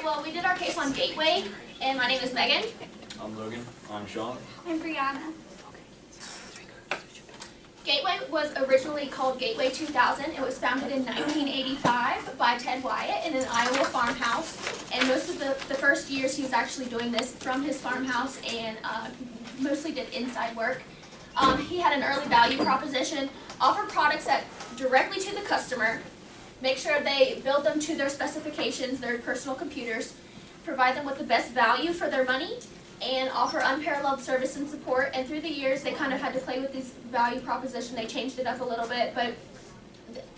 Alright, well, we did our case on Gateway, and my name is Megan. I'm Logan. I'm Sean. I'm Brianna. Gateway was originally called Gateway 2000. It was founded in 1985 by Ted Wyatt in an Iowa farmhouse. And most of the first years he was actually doing this from his farmhouse and mostly did inside work. He had an early value proposition, offer products directly to the customer, make sure they build them to their specifications, their personal computers, provide them with the best value for their money, and offer unparalleled service and support. And through the years, they kind of had to play with this value proposition. They changed it up a little bit, but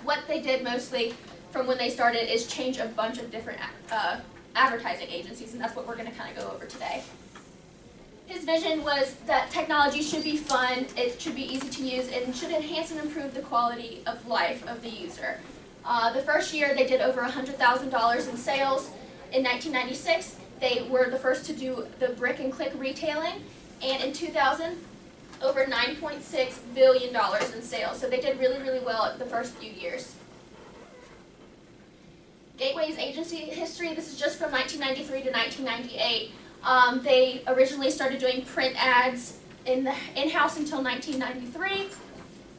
what they did mostly from when they started is change a bunch of different advertising agencies, and that's what we're going to kind of go over today. His vision was that technology should be fun, it should be easy to use, and should enhance and improve the quality of life of the user. The first year, they did over $100,000 in sales. In 1996, they were the first to do the brick and click retailing, and in 2000, over $9.6 billion in sales. So they did really, really well the first few years. Gateway's agency history, this is just from 1993 to 1998. They originally started doing print ads in-house until 1993,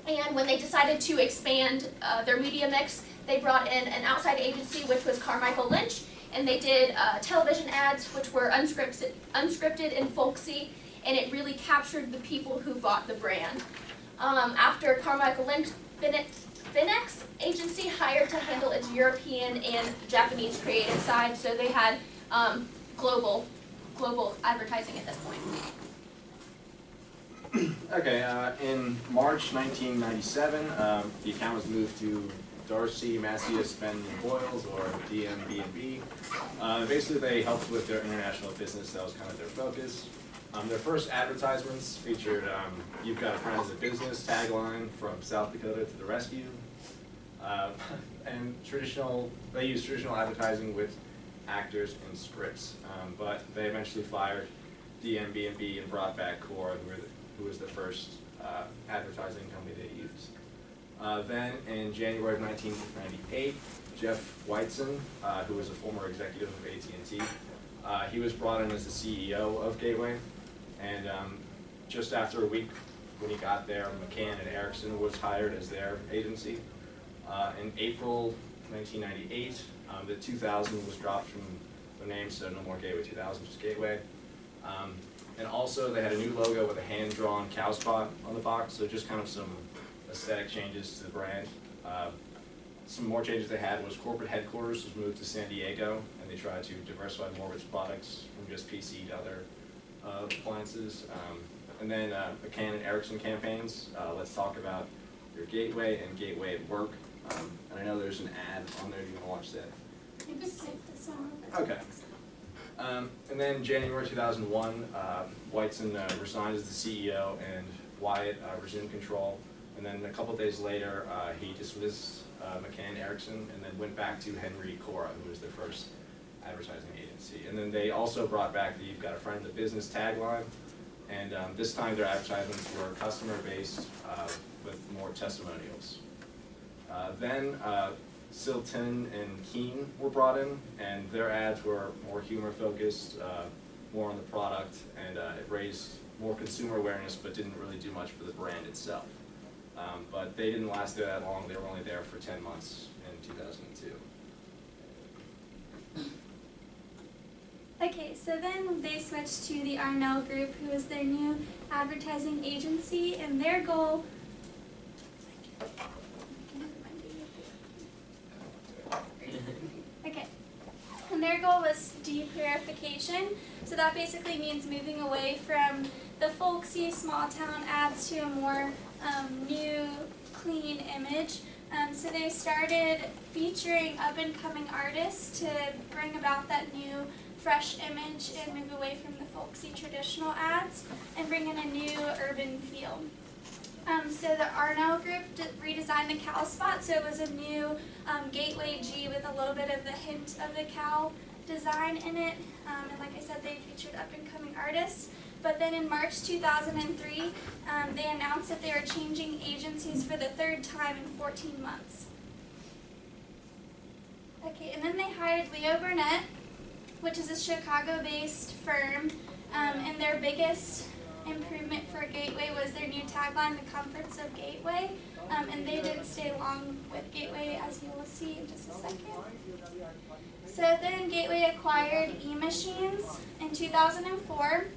and when they decided to expand their media mix, they brought in an outside agency, which was Carmichael Lynch, and they did television ads, which were unscripted and folksy, and it really captured the people who bought the brand. After Carmichael Lynch, Finex agency hired to handle its European and Japanese creative side, so they had global advertising at this point. Okay, in March 1997, the account was moved to Darcy, Macias, Ben & Boyles, or DMB&B. Basically, they helped with their international business. That was kind of their focus. Their first advertisements featured "You've Got a Friend as a Business" tagline from South Dakota to the rescue. And they used traditional advertising with actors and scripts. But they eventually fired DMB&B and brought back Cora, who was the first advertising company they used. Then, in January of 1998, Jeff Weitzen, who was a former executive of AT&T, he was brought in as the CEO of Gateway. And just after a week when he got there, McCann and Erickson was hired as their agency. In April 1998, the 2000 was dropped from the name, so no more Gateway 2000, just Gateway. And also, they had a new logo with a hand-drawn cow spot on the box, so just kind of some aesthetic changes to the brand. Some more changes they had was corporate headquarters was moved to San Diego, and they tried to diversify more of its products from just PC to other appliances. And then McCann and Erickson campaigns. Let's talk about your Gateway and Gateway at Work. And I know there's an ad on there. Do you want to watch that? Maybe skip this one. Okay. And then January 2001, Weitzen resigned as the CEO, and Wyatt resumed control. And then a couple days later, he dismissed McCann Erickson and then went back to Henry Cora, who was their first advertising agency. And then they also brought back the "You've Got a Friend in the Business" tagline. And this time their advertisements were customer-based with more testimonials. Then Silton and Keene were brought in, and their ads were more humor-focused, more on the product, and it raised more consumer awareness, but didn't really do much for the brand itself. But they didn't last there that long. They were only there for 10 months in 2002. Okay, so then they switched to the Arnell Group, who was their new advertising agency, and their goal was de-purification. So that basically means moving away from the folksy small town ads to a more new, clean image. So they started featuring up-and-coming artists to bring about that new, fresh image and move away from the folksy traditional ads and bring in a new urban feel. So the Arnell Group redesigned the cow spot, so it was a new Gateway G with a little bit of the hint of the cow design in it. And like I said, they featured up-and-coming artists. But then in March 2003, they announced that they were changing agencies for the third time in 14 months. Okay, and then they hired Leo Burnett, which is a Chicago-based firm, and their biggest improvement for Gateway was their new tagline, "The Comforts of Gateway," and they didn't stay long with Gateway, as you will see in just a second. So then Gateway acquired E-Machines in 2004,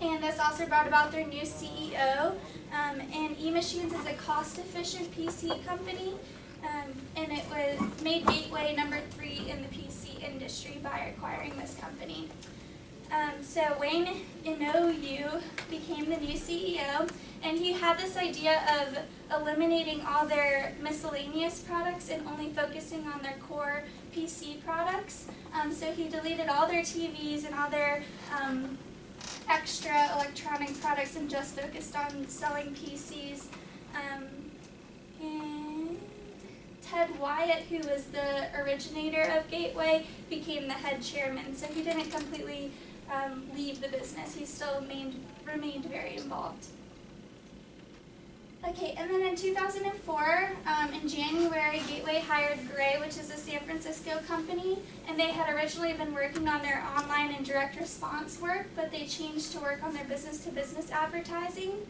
and this also brought about their new CEO. And E-Machines is a cost-efficient PC company, and it made Gateway number 3 in the PC industry by acquiring this company. So Wayne Inoue became the new CEO, and he had this idea of eliminating all their miscellaneous products and only focusing on their core PC products. So he deleted all their TVs and all their extra electronic products and just focused on selling PCs. And Ted Wyatt, who was the originator of Gateway, became the head chairman. So he didn't completely leave the business. He still remained very involved. Okay, and then in 2004, in January, Gateway hired Gray, which is a San Francisco company, and they had originally been working on their online and direct response work, but they changed to work on their business-to-business advertising.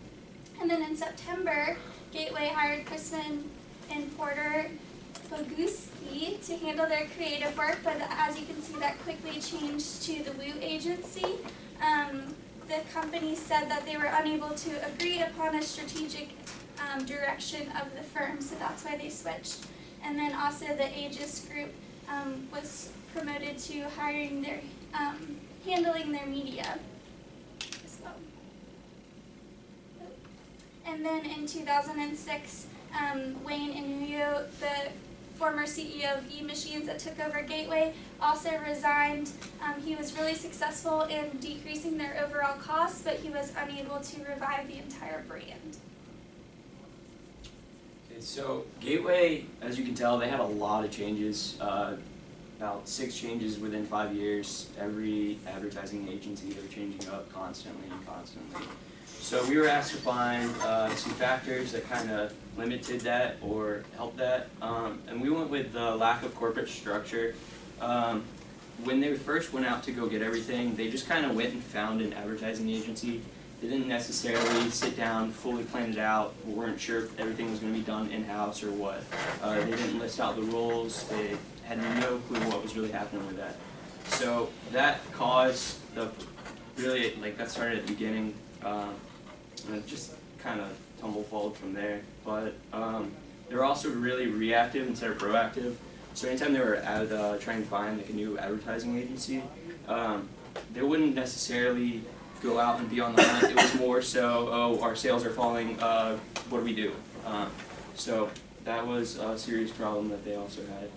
And then in September, Gateway hired Crispin and Porter Boguski to handle their creative work, but as you can see, that quickly changed to the Woo agency. The company said that they were unable to agree upon a strategic direction of the firm, so that's why they switched. And then also the Aegis group was promoted to handling their media as well. And then in 2006, Wayne Inoue, the former CEO of E-Machines that took over Gateway, also resigned. He was really successful in decreasing their overall costs, but he was unable to revive the entire brand. Okay, so Gateway, as you can tell, they had a lot of changes, about 6 changes within 5 years. Every advertising agency, they're changing up constantly. So we were asked to find some factors that kind of limited that or helped that, and we went with the lack of corporate structure. When they first went out to go get everything, they just kind of went and found an advertising agency. They didn't necessarily sit down, fully plan it out, weren't sure if everything was going to be done in-house or what. They didn't list out the rules, they had no clue what was really happening with that. So that caused that started at the beginning, and it just kind of tumble-followed from there. But they were also really reactive instead of proactive. So anytime they were trying to find like a new advertising agency, they wouldn't necessarily go out and be on the hunt. It was more so, oh, our sales are falling, what do we do? So that was a serious problem that they also had.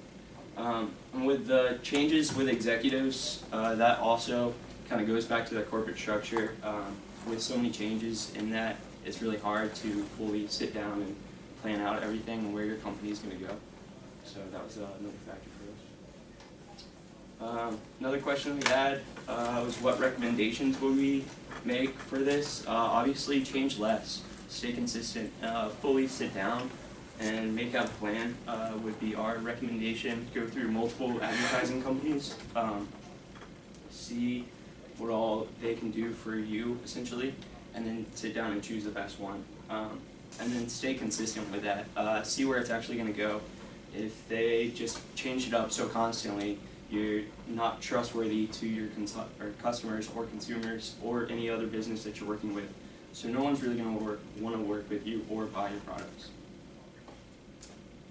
And with the changes with executives, that also kind of goes back to the corporate structure. With so many changes in that, it's really hard to fully sit down and plan out everything and where your company is going to go. So that was another factor for us. Another question we had was what recommendations would we make for this? Obviously change less, stay consistent, fully sit down and make out a plan would be our recommendation. Go through multiple advertising companies, see what all they can do for you essentially, and then sit down and choose the best one. And then stay consistent with that, see where it's actually going to go. If they just change it up so constantly, you're not trustworthy to your customers or consumers or any other business that you're working with. So no one's really going to want to work with you or buy your products.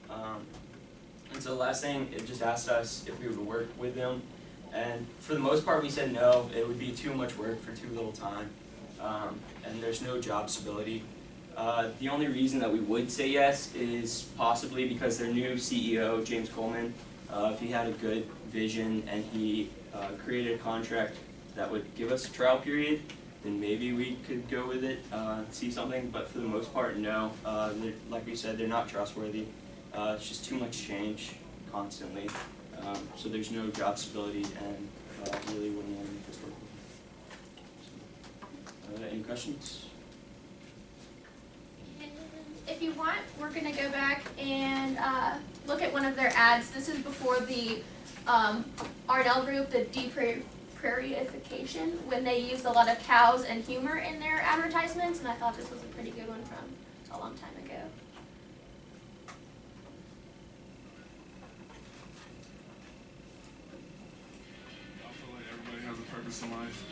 And so the last thing, it just asked us if we would work with them. And for the most part, we said no. It would be too much work for too little time, and there's no job stability. The only reason that we would say yes is possibly because their new CEO, James Coleman, if he had a good vision and he created a contract that would give us a trial period, then maybe we could go with it, see something. But for the most part, no. Like we said, they're not trustworthy. It's just too much change constantly. So there's no job stability, and really wouldn't want to make this work. So, any questions? If you want, we're going to go back and look at one of their ads. This is before the Arnell Group, the deprairification, when they used a lot of cows and humor in their advertisements, and I thought this was a pretty good one from a long time ago. I feel like everybody has a purpose in life.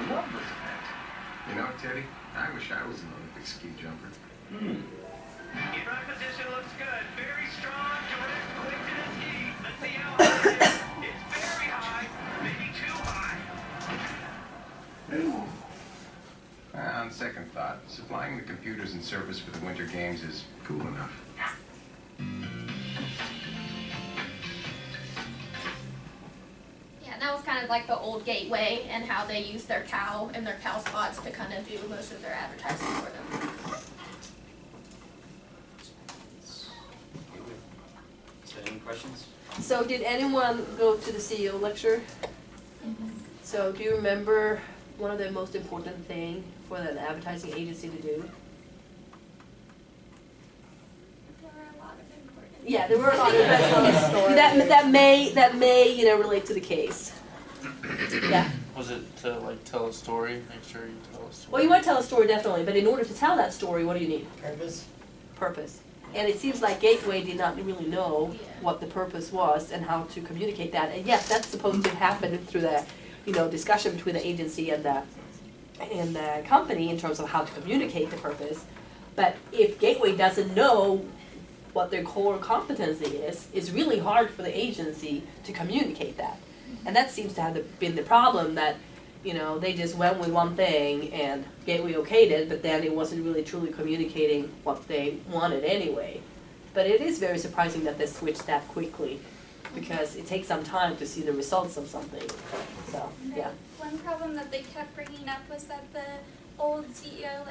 Love this event. You know, Teddy, I wish I was an Olympic ski jumper. In front position looks good. Very strong, direct, quick to the ski. Let's see how high it is. It's very high, maybe too high. On second thought, supplying the computers and servers for the Winter Games is cool enough. Yeah, and that was kind of like the old Gateway and how they used their cow and their cow spots to kind of do most of their advertising for them. Is there any questions? So did anyone go to the CEO lecture? So do you remember one of the most important thing for an advertising agency to do? There were a lot of important. Yeah, there were a lot of that may relate to the case. Yeah. Was it to like tell a story? Make sure you tell a story. Well, you want to tell a story definitely, but in order to tell that story, what do you need? Purpose. Purpose. And it seems like Gateway did not really know what the purpose was and how to communicate that. And yes, that's supposed to happen through the, discussion between the agency and the company in terms of how to communicate the purpose. But if Gateway doesn't know what their core competency is, it's really hard for the agency to communicate that. And that seems to have been the problem that, they just went with one thing and Gateway okayed it, but then it wasn't really truly communicating what they wanted anyway. But it is very surprising that they switched that quickly, because it takes some time to see the results of something. So, yeah. One problem that they kept bringing up was that the old CEO,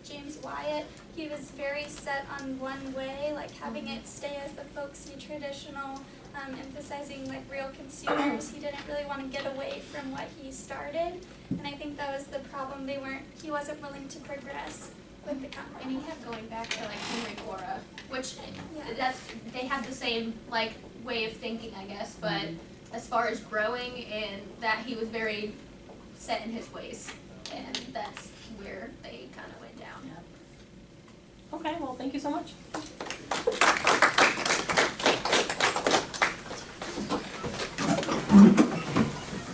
James Wyatt, he was very set on one way, like having it stay as the folksy traditional, emphasizing real consumers. He didn't really want to get away from what he started, and I think that was the problem. He wasn't willing to progress with the company. And he kept going back to Henry Cora, which they had the same way of thinking, I guess, but as far as growing, and that he was very set in his ways, and that's where they kind of went down. Okay, well, thank you so much.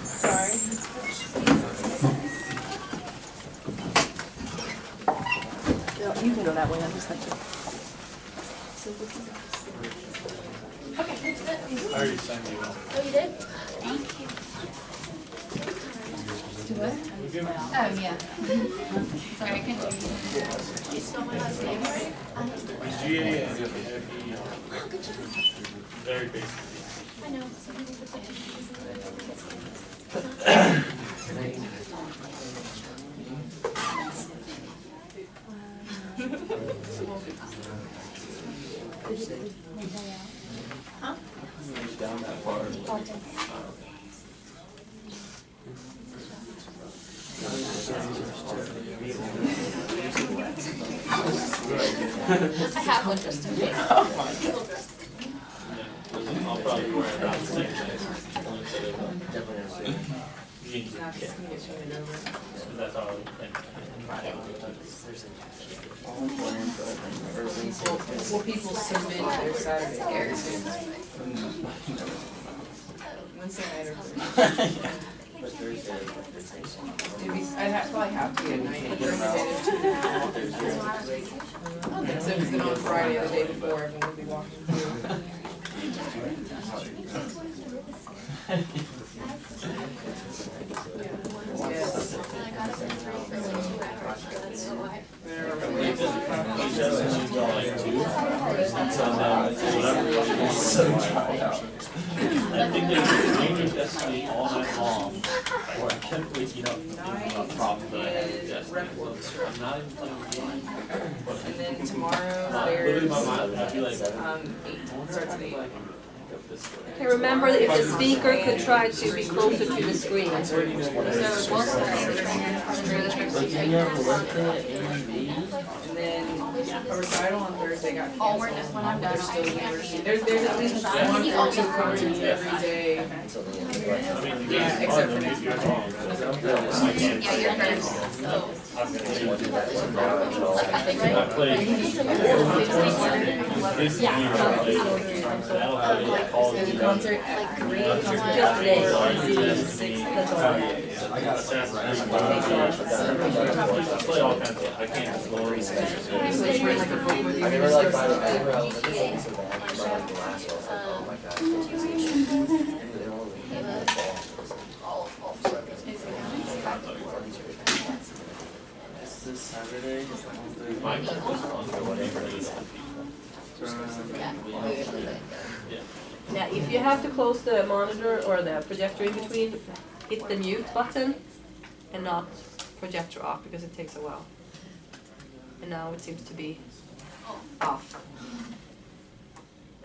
Sorry. No, you can go that way, I just have to. So this is okay. I already sent you one. Oh, you did? Thank you. Do what? Oh, yeah. Sorry, I couldn't do you spell my last name right? It's G-A-N-F-E. Very basic. I know. Some people put the Huh? Down that far. I have one just in case. I'll probably wear it around the same day. That's all. Will people submit their Saturday airs? When's the night or I'd probably have to be at night. So if it's on Friday, the day before, everyone will be walking through. I think they were doing Destiny all night long. Or I kept waking up thinking about problems that I had with Destiny. I'm not even playing the game. And then tomorrow Literally there's my mind, I'd be like, 8, starts at 8. Okay, remember, if the speaker could try to be closer to the screen. So we'll start and then a recital on Thursday got canceled. When I'm done, There's still university. There's at least 1 or 2 concerts every day. Yeah, except for next week. Yeah, you're first. I played. There's a concert at 3. Just today. 6. That's all I have. I play all kinds of, I can't. So it's like a book with you. You're supposed This Saturday. Yeah, if you have to close the monitor or the projector in between, hit the mute button and not projector off because it takes a while. And now it seems to be off.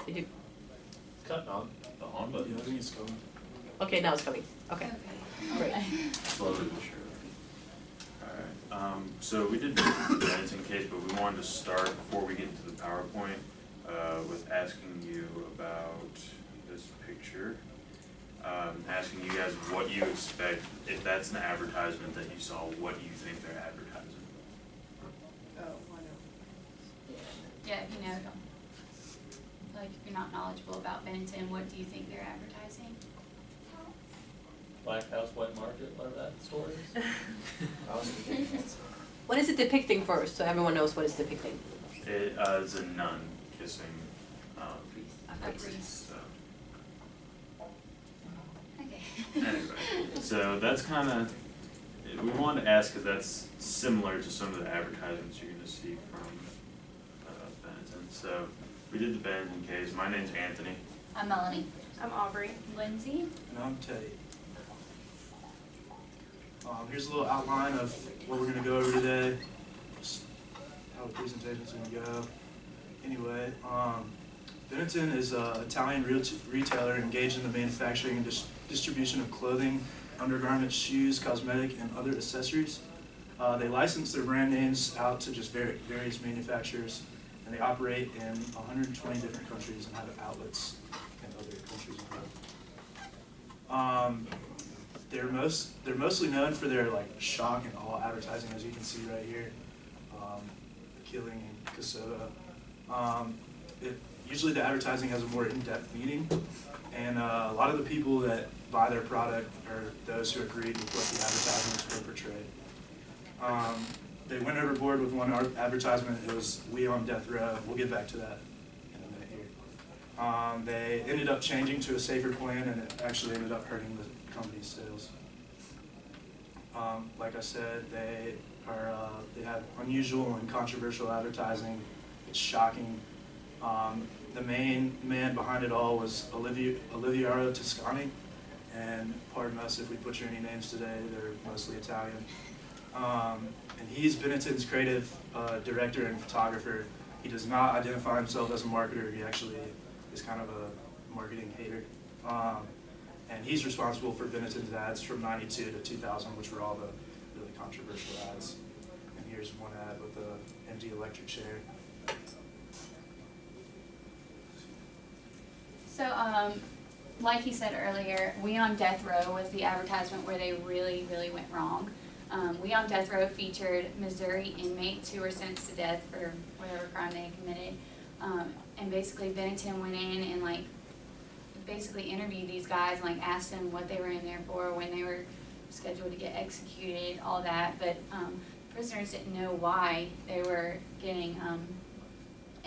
Did you? Cut on the on button. I think it's going. Okay, now it's coming. Okay, great. Slowly but surely. Alright, so we did the editing case, but we wanted to start before we get into the PowerPoint with asking you about this picture. Asking you guys what you expect, if that's an advertisement that you saw, what do you think they're advertising? Yeah, if you know, like if you're not knowledgeable about Benton, what do you think they're advertising? Black House, White Market, whatever that store is. What is it depicting first, so everyone knows what it's depicting? It is a nun kissing A priest. so. Okay. Anyway, so that's kind of, we wanted to ask because that's similar to some of the advertisements you're going to see from Benetton. So we did the Benetton case. My name's Anthony. I'm Melanie. I'm Aubrey. Lindsay. And I'm Teddy. Here's a little outline of what we're going to go over today, just how the presentation's going to go. Anyway, Benetton is an Italian retailer engaged in the manufacturing and distribution of clothing, undergarments, shoes, cosmetic, and other accessories. They license their brand names out to just various manufacturers, and they operate in 120 different countries and have outlets in other countries as well. They're mostly known for their like shock and awe advertising, as you can see right here. Killing and Casoda. Usually the advertising has a more in-depth meaning, and a lot of the people that buy their product are those who agreed with what the advertisements were portrayed. They went overboard with one advertisement. It was "We on Death Row." We'll get back to that in a minute here. They ended up changing to a safer plan, and it actually ended up hurting the company's sales. Like I said, they have unusual and controversial advertising. It's shocking. The main man behind it all was Oliviero Toscani, and pardon us if we butcher any names today, they're mostly Italian. And he's Benetton's creative director and photographer. He does not identify himself as a marketer, he actually is kind of a marketing hater. And he's responsible for Benetton's ads from '92 to 2000, which were all the really controversial ads. And here's one ad with an empty electric chair. So, like he said earlier, We on Death Row was the advertisement where they really, really went wrong. We on Death Row featured Missouri inmates who were sentenced to death for whatever crime they had committed. And basically Benetton went in and like basically interviewed these guys and like asked them what they were in there for, when they were scheduled to get executed, all that. But prisoners didn't know why they were getting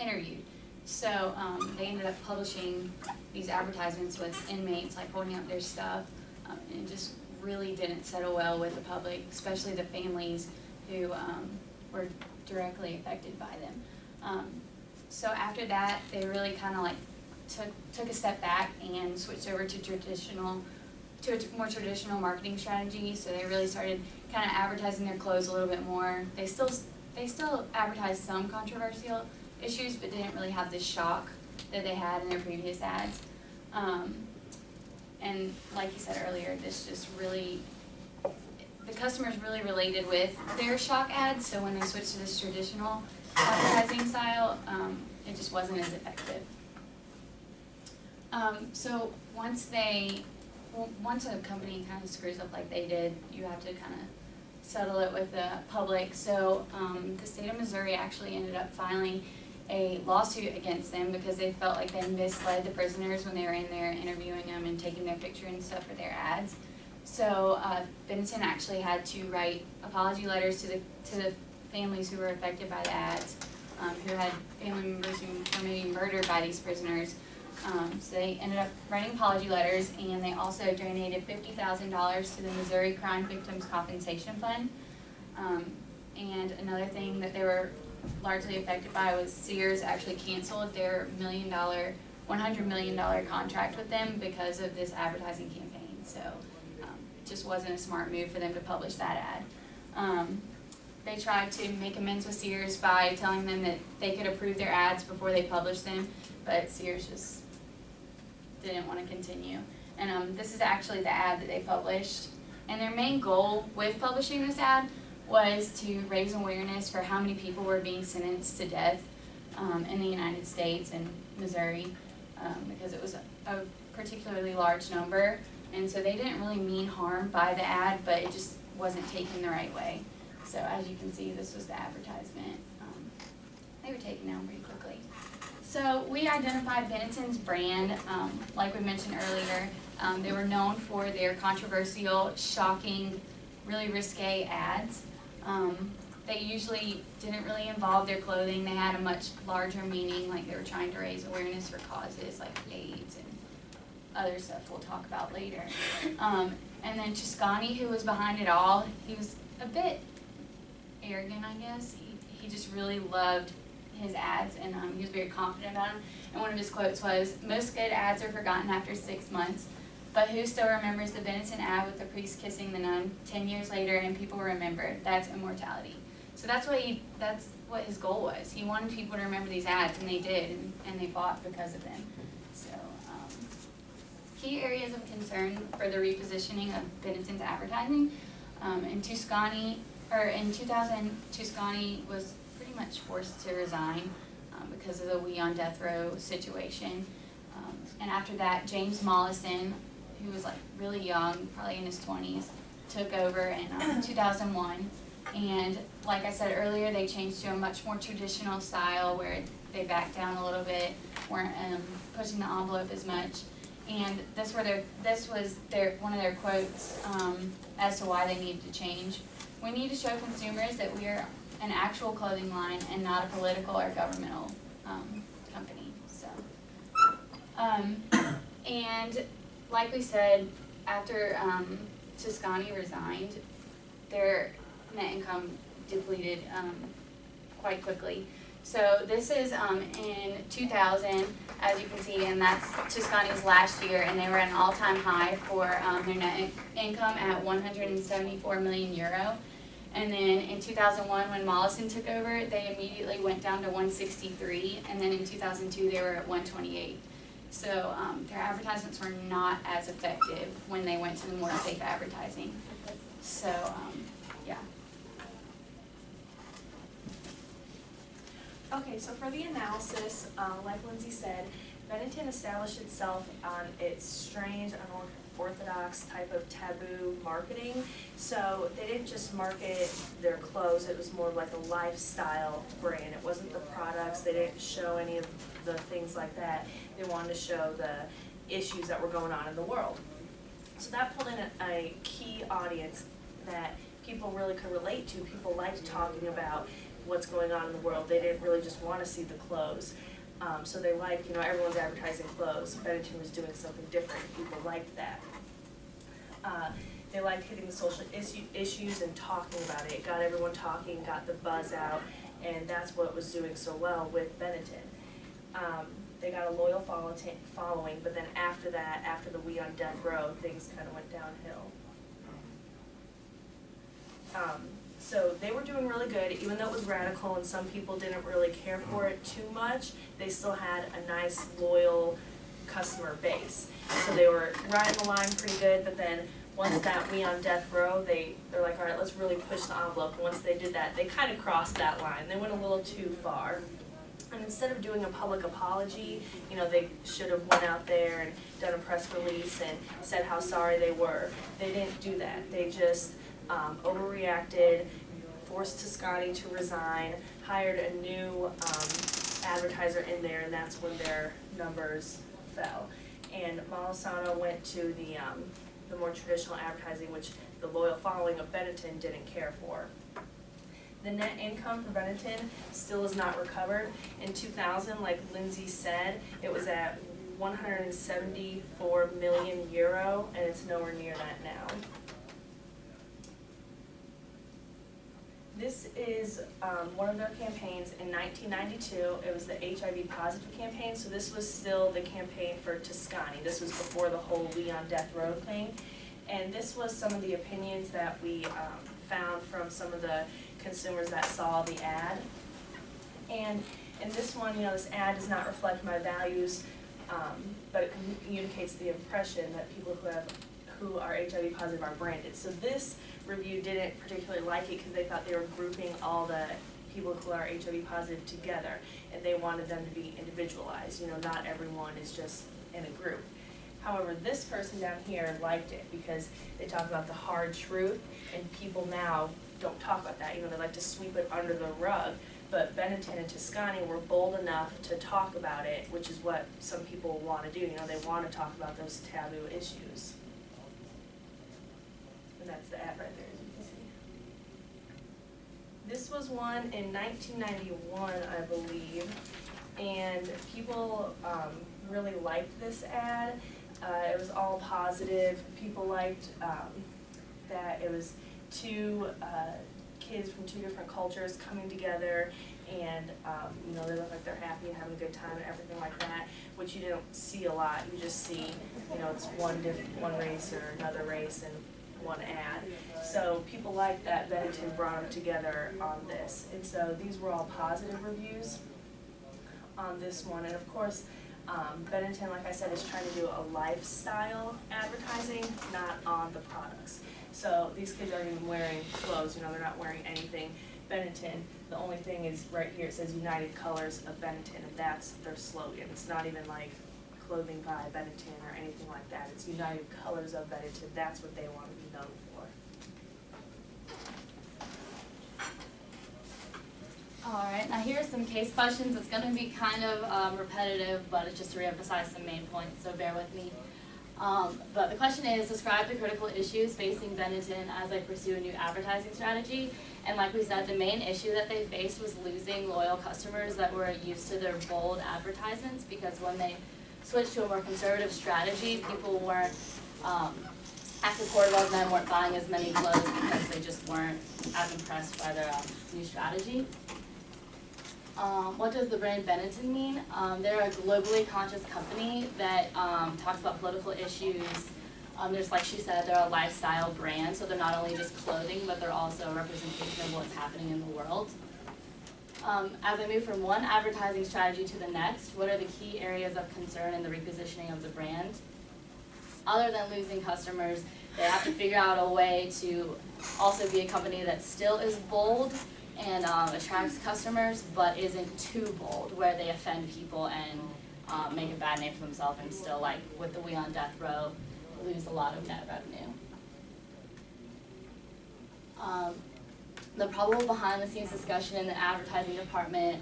interviewed. So they ended up publishing these advertisements with inmates like holding up their stuff, and it just really didn't settle well with the public, especially the families who were directly affected by them. So after that, they really kind of like took a step back and switched over to a more traditional marketing strategy. So they really started kind of advertising their clothes a little bit more. They still advertised some controversial issues, but didn't really have the shock that they had in their previous ads. And like you said earlier, this just really, the customers really related with their shock ads, so when they switched to this traditional advertising style, it just wasn't as effective. So once a company kind of screws up like they did, you have to kind of settle it with the public. So the state of Missouri actually ended up filing a lawsuit against them because they felt like they misled the prisoners when they were in there interviewing them and taking their picture and stuff for their ads. So Benetton actually had to write apology letters to the families who were affected by the ads, who had family members who were maybe murdered by these prisoners. So they ended up writing apology letters, and they also donated $50,000 to the Missouri Crime Victims Compensation Fund. And another thing that they were largely affected by was Sears actually canceled their $100 million contract with them because of this advertising campaign. So it just wasn't a smart move for them to publish that ad. They tried to make amends with Sears by telling them that they could approve their ads before they published them, but Sears just didn't want to continue. And this is actually the ad that they published. And their main goal with publishing this ad was to raise awareness for how many people were being sentenced to death in the United States and Missouri, because it was a particularly large number. And so they didn't really mean harm by the ad, but it just wasn't taken the right way. So as you can see, this was the advertisement. They were taken down pretty quickly. So we identified Benetton's brand, like we mentioned earlier. They were known for their controversial, shocking, really risque ads. They usually didn't really involve their clothing. They had a much larger meaning, like they were trying to raise awareness for causes like AIDS and other stuff we'll talk about later. And then Tuscany, who was behind it all, he was a bit arrogant, I guess. He just really loved his ads, and he was very confident about them. And one of his quotes was, "Most good ads are forgotten after 6 months, but who still remembers the Benetton ad with the priest kissing the nun 10 years later and people remember? That's immortality." So that's what his goal was. He wanted people to remember these ads, and they did, and they bought because of them. So key areas of concern for the repositioning of Benetton's advertising. In 2000, Tuscany was pretty much forced to resign because of the We on Death Row situation. And after that, James Mollison, who was like really young, probably in his 20s, took over in 2001. And like I said earlier, they changed to a much more traditional style where they backed down a little bit, weren't pushing the envelope as much. And this was one of their quotes as to why they needed to change. "We need to show consumers that we are an actual clothing line and not a political or governmental company." So, and like we said, after Tuscany resigned, their net income depleted quite quickly. So this is in 2000, as you can see, and that's Tuscany's last year, and they were at an all-time high for their net income at 174 million euro. And then in 2001, when Mollison took over, they immediately went down to 163, and then in 2002, they were at 128. So their advertisements were not as effective when they went to the more safe advertising. So, yeah. Okay, so for the analysis, like Lindsay said, Benetton established itself on its strange, unorthodox type of taboo marketing. So they didn't just market their clothes, it was more like a lifestyle brand. It wasn't the products, they didn't show any of the things like that. They wanted to show the issues that were going on in the world. So that pulled in a key audience that people really could relate to. People liked talking about what's going on in the world. They didn't really just want to see the clothes. So they liked, everyone's advertising clothes. Benetton was doing something different. People liked that. They liked hitting the social issues and talking about it. It got everyone talking, got the buzz out, and that's what was doing so well with Benetton. They got a loyal following, but then after that, after the We on Death Row, things kind of went downhill. So they were doing really good, even though it was radical and some people didn't really care for it too much. They still had a nice, loyal customer base. So they were riding the line pretty good, but then once that We on Death Row, they're like, all right, let's really push the envelope. And once they did that, they kind of crossed that line. They went a little too far. And instead of doing a public apology, you know, they should have went out there and done a press release and said how sorry they were. They didn't do that. They just overreacted, forced Toscani to resign, hired a new advertiser in there, and that's when their numbers fell. And MAH00010 went to the more traditional advertising, which the loyal following of Benetton didn't care for. The net income for Benetton still is not recovered. In 2000, like Lindsay said, it was at 174 million euro, and it's nowhere near that now. This is one of their campaigns in 1992. It was the HIV positive campaign, so this was still the campaign for Toscani. This was before the whole We on Death Row thing. And this was some of the opinions that we found from some of the consumers that saw the ad. And in this one, you know, this ad does not reflect my values, but it communicates the impression that people who are HIV positive are branded. So this review didn't particularly like it because they thought they were grouping all the people who are HIV positive together, and they wanted them to be individualized. You know, not everyone is just in a group. However, this person down here liked it because they talk about the hard truth, and people now don't talk about that. You know, they like to sweep it under the rug. But Benetton and Toscani were bold enough to talk about it, which is what some people want to do. You know, they want to talk about those taboo issues. And that's the ad right there, as you can see. This was one in 1991, I believe, and people really liked this ad. It was all positive. People liked that it was two kids from two different cultures coming together, and you know, they look like they're happy and having a good time and everything like that, which you don't see a lot. You just see, you know, it's one race or another race and one ad. So people like that Benetton brought them together on this, and so these were all positive reviews on this one. And of course, Benetton, like I said, is trying to do a lifestyle advertising, not on the products. So these kids aren't even wearing clothes, you know, they're not wearing anything. Benetton, the only thing is right here, it says United Colors of Benetton, and that's their slogan. It's not even like clothing by Benetton or anything like that. It's United Colors of Benetton. That's what they want to be known for. Alright, now here are some case questions. It's going to be kind of repetitive, but it's just to reemphasize some main points, so bear with me. But the question is, describe the critical issues facing Benetton as they pursue a new advertising strategy. And like we said, the main issue that they faced was losing loyal customers that were used to their bold advertisements, because when they switched to a more conservative strategy, people weren't as supportive of them, weren't buying as many clothes because they just weren't as impressed by their new strategy. What does the brand Benetton mean? They're a globally conscious company that talks about political issues. There's, like she said, they're a lifestyle brand, so they're not only just clothing, but they're also a representation of what's happening in the world. As I move from one advertising strategy to the next, what are the key areas of concern in the repositioning of the brand? Other than losing customers, they have to figure out a way to also be a company that still is bold and attracts customers, but isn't too bold, where they offend people and make a bad name for themselves, and still, like with the We on Death Row, lose a lot of net revenue. The probable behind-the-scenes discussion in the advertising department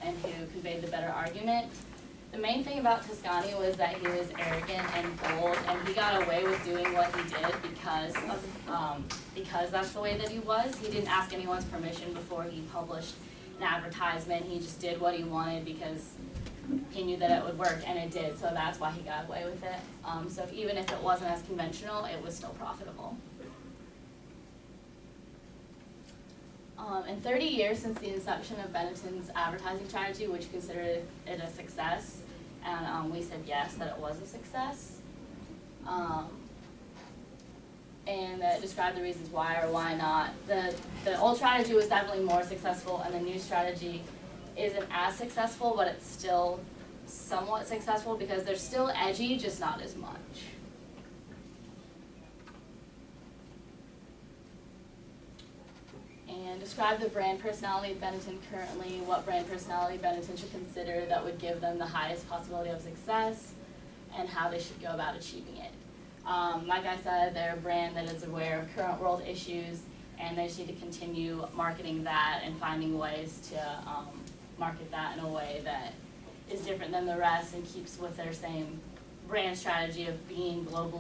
and who conveyed the better argument. The main thing about Toscani was that he was arrogant and bold, and he got away with doing what he did because that's the way that he was. He didn't ask anyone's permission before he published an advertisement. He just did what he wanted because he knew that it would work, and it did, so that's why he got away with it. So even if it wasn't as conventional, it was still profitable. In 30 years since the inception of Benetton's advertising strategy, which considered it a success, and we said yes, that it was a success, and that described the reasons why or why not. The old strategy was definitely more successful, and the new strategy isn't as successful, but it's still somewhat successful because they're still edgy, just not as much. And describe the brand personality of Benetton currently, what brand personality Benetton should consider that would give them the highest possibility of success, and how they should go about achieving it. Like I said, they're a brand that is aware of current world issues, and they just need to continue marketing that and finding ways to market that in a way that is different than the rest and keeps with their same brand strategy of being global